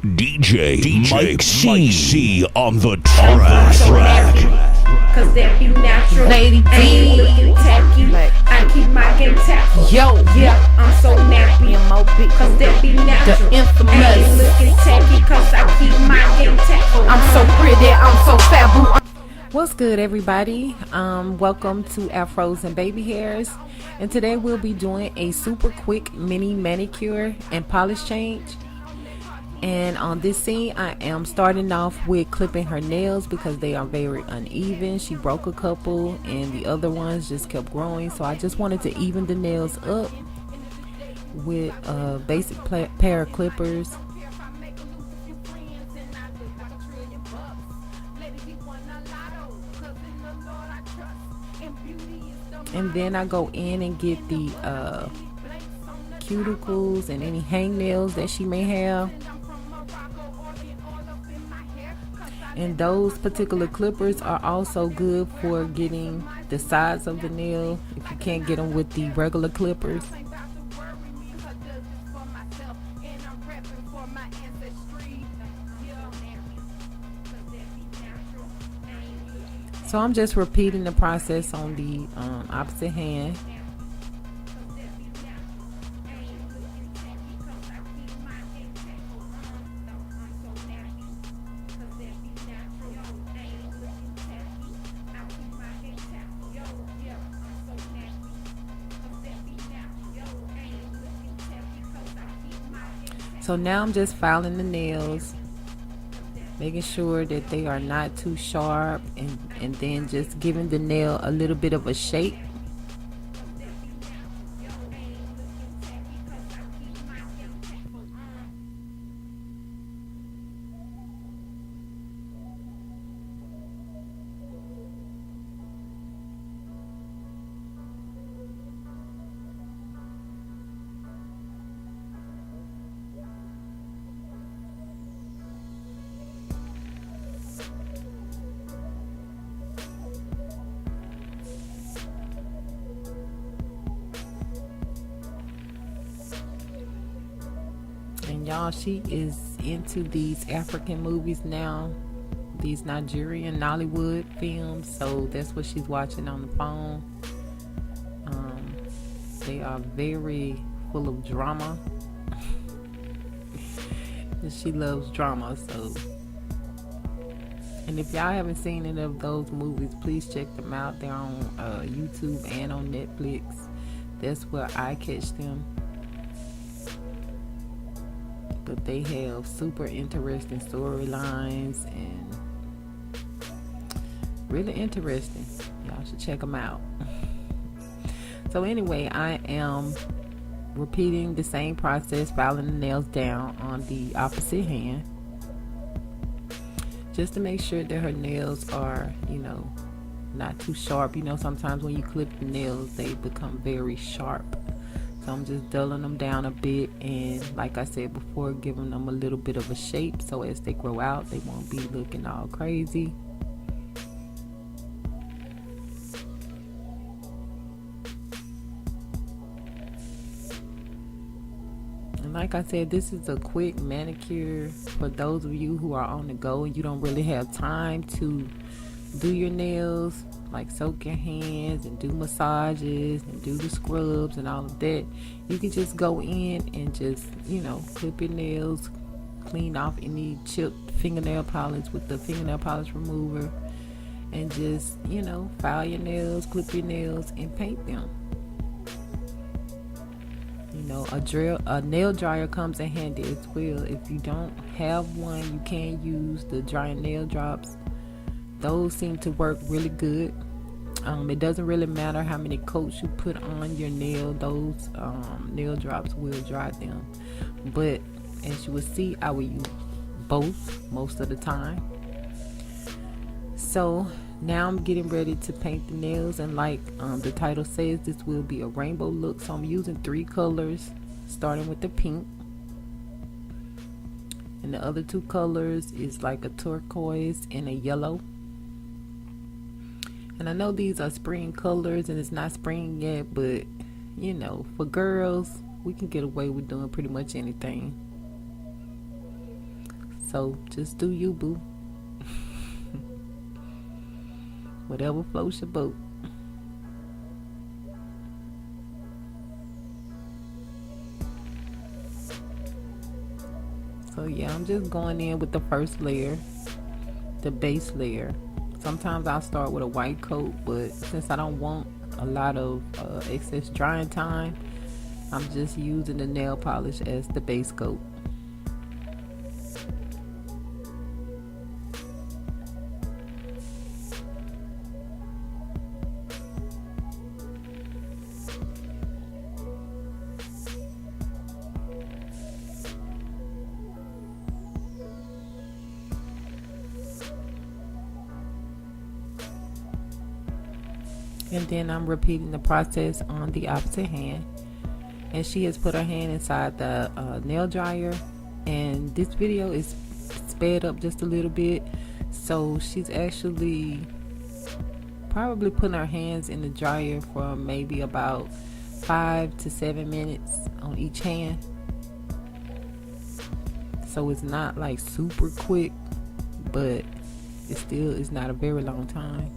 DJ Mike C on the track. Cause that be natural. Lady I ain't D. looking tacky. I keep my game tacky. Yo, Yeah, I'm so nappy. M.O.B. Cause that be natural. The infamous. I ain't looking tacky. Cause I keep my game tacky. I'm so pretty, I'm so fabu. What's good, everybody? Welcome to Afros and Baby Hairs. And today we'll be doing a super quick mini manicure and polish change. And on this scene, I am starting off with clipping her nails because they are very uneven. She broke a couple and the other ones just kept growing. So I just wanted to even the nails up with a basic pair of clippers. And then I go in and get the cuticles and any hangnails that she may have. And those particular clippers are also good for getting the sides of the nail if you can't get them with the regular clippers. So I'm just repeating the process on the opposite hand. So now I'm just filing the nails, making sure that they are not too sharp, and then just giving the nail a little bit of a shape. And y'all, she is into these African movies now, these Nigerian Nollywood films, so that's what she's watching on the phone. They are very full of drama. And she loves drama, so. And if y'all haven't seen any of those movies, please check them out. They're on YouTube and on Netflix. That's where I catch them. But they have super interesting storylines and really interesting. Y'all should check them out. So anyway, I am repeating the same process, filing the nails down on the opposite hand, just to make sure that her nails are, not too sharp. Sometimes when you clip the nails, they become very sharp. So I'm just dulling them down a bit, and like I said before, giving them a little bit of a shape so as they grow out, they won't be looking all crazy. And like I said, this is a quick manicure for those of you who are on the go and you don't really have time to do your nails, like soak your hands and do massages and do the scrubs and all of that. You can just go in and just, clip your nails, clean off any chipped fingernail polish with the fingernail polish remover, and just, file your nails, clip your nails, and paint them. A nail dryer comes in handy as well. If you don't have one, you can use the drying nail drops. Those seem to work really good. It doesn't really matter how many coats you put on your nail. Those nail drops will dry them. But as you will see, I will use both most of the time. So now I'm getting ready to paint the nails, and like the title says, this will be a rainbow look. So I'm using 3 colors, starting with the pink, and the other 2 colors is like a turquoise and a yellow. And I know these are spring colors and it's not spring yet, but for girls, we can get away with doing pretty much anything. So just do you, boo. Whatever floats your boat. So yeah, I'm just going in with the first layer, the base layer. Sometimes I'll start with a white coat, but since I don't want a lot of excess drying time, I'm just using the nail polish as the base coat. And then I'm repeating the process on the opposite hand. And she has put her hand inside the nail dryer, and this video is sped up just a little bit, so she's actually probably putting her hands in the dryer for maybe about 5 to 7 minutes on each hand. So it's not like super quick, but it's not a very long time.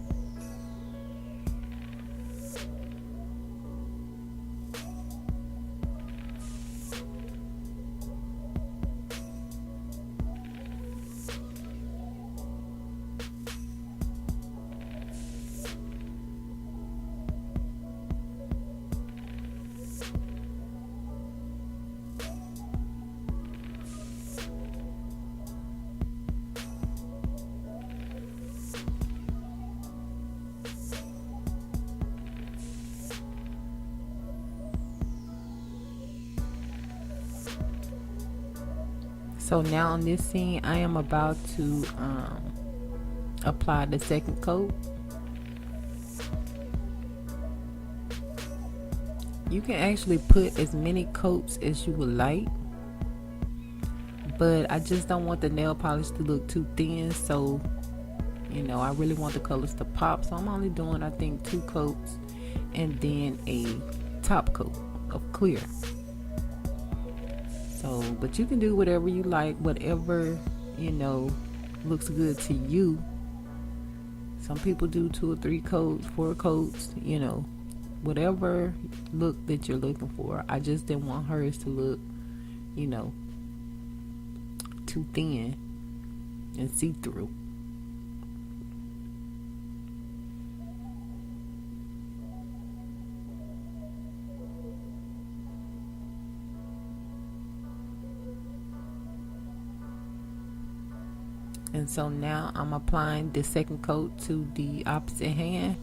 So now on this scene, I am about to apply the second coat. You can actually put as many coats as you would like, but I just don't want the nail polish to look too thin, so you know, I really want the colors to pop, so I'm only doing, I think, 2 coats and then a top coat of clear. So, but you can do whatever you like, whatever, you know, looks good to you. Some people do 2 or 3 coats, 4 coats, you know, whatever look that you're looking for. I just didn't want hers to look, you know, too thin and see-through. And so now I'm applying the second coat to the opposite hand.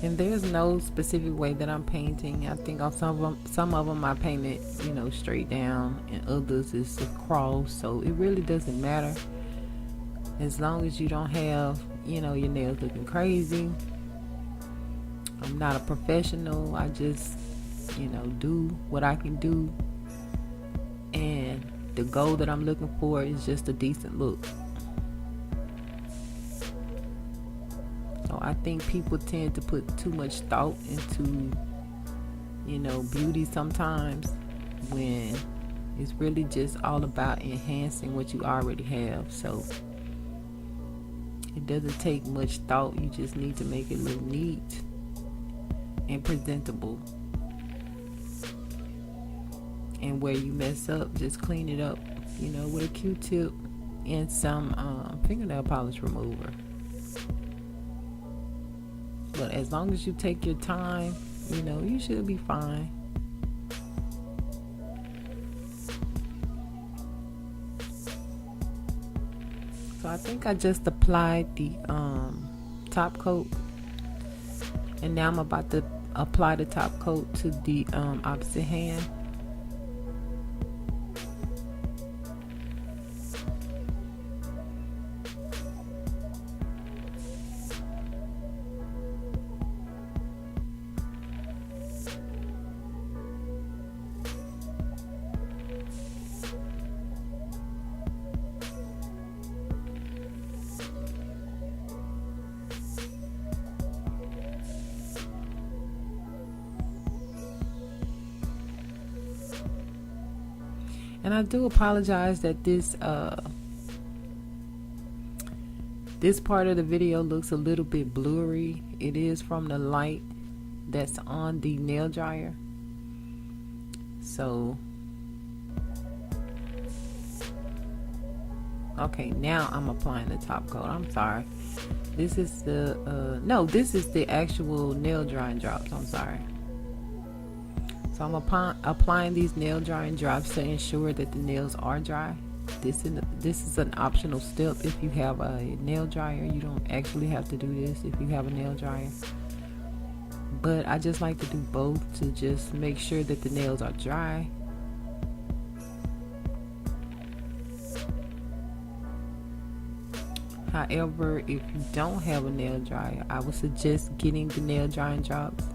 And there's no specific way that I'm painting. I think on some of them I painted, you know, straight down, and others is across. So it really doesn't matter, as long as you don't have, you know, your nails looking crazy. I'm not a professional. I just, you know, do what I can do, and the goal that I'm looking for is just a decent look. So I think people tend to put too much thought into, you know, beauty sometimes, when it's really just all about enhancing what you already have. So it doesn't take much thought. You just need to make it look neat and presentable. And where you mess up, just clean it up, you know, with a Q-tip and some fingernail polish remover. But as long as you take your time, you know, you should be fine. So I think I just applied the top coat, and now I'm about to apply the top coat to the opposite hand. And I do apologize that this part of the video looks a little bit blurry. It is from the light that's on the nail dryer. So okay, now I'm applying the top coat. I'm sorry. This is the no, this is the actual nail drying drops. I'm sorry. So I'm applying these nail drying drops to ensure that the nails are dry. This is an optional step. If you have a nail dryer, you don't actually have to do this if you have a nail dryer. But I just like to do both to just make sure that the nails are dry. However, if you don't have a nail dryer, I would suggest getting the nail drying drops.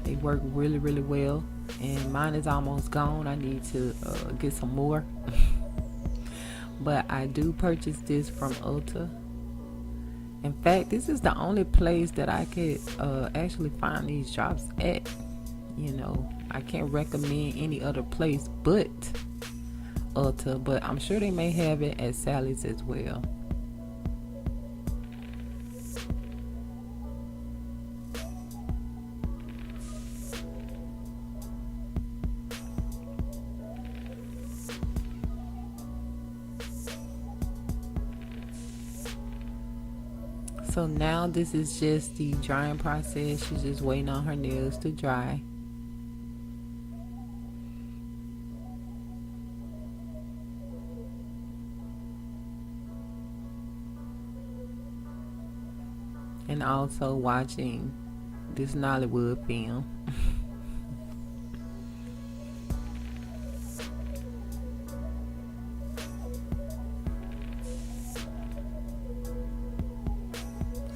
They work really, really well, and mine is almost gone. I need to get some more. But I do purchase this from Ulta. In fact, this is the only place that I could actually find these drops at. You know, I can't recommend any other place but Ulta, but I'm sure they may have it at Sally's as well. So now this is just the drying process. She's just waiting on her nails to dry. And also watching this Nollywood film.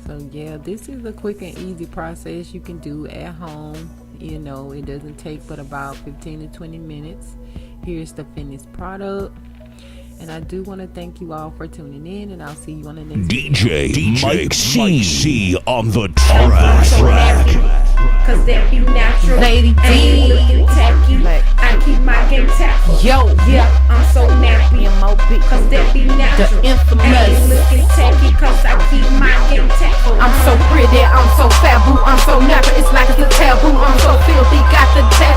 So yeah, this is a quick and easy process you can do at home. You know, it doesn't take but about 15 to 20 minutes. Here's the finished product. And I do want to thank you all for tuning in, and I'll see you on the next DJ Mike C on the track. Cause that be natural. Lady ain't looking tacky. I keep my game tactful. Yo, yeah, I'm so nappy. Cause that be natural. Ain't looking tacky. Cause I keep my game tactful. I'm so pretty, I'm so faboo, I'm so nappy. It's like it's a taboo. I'm so filthy, got the taboo.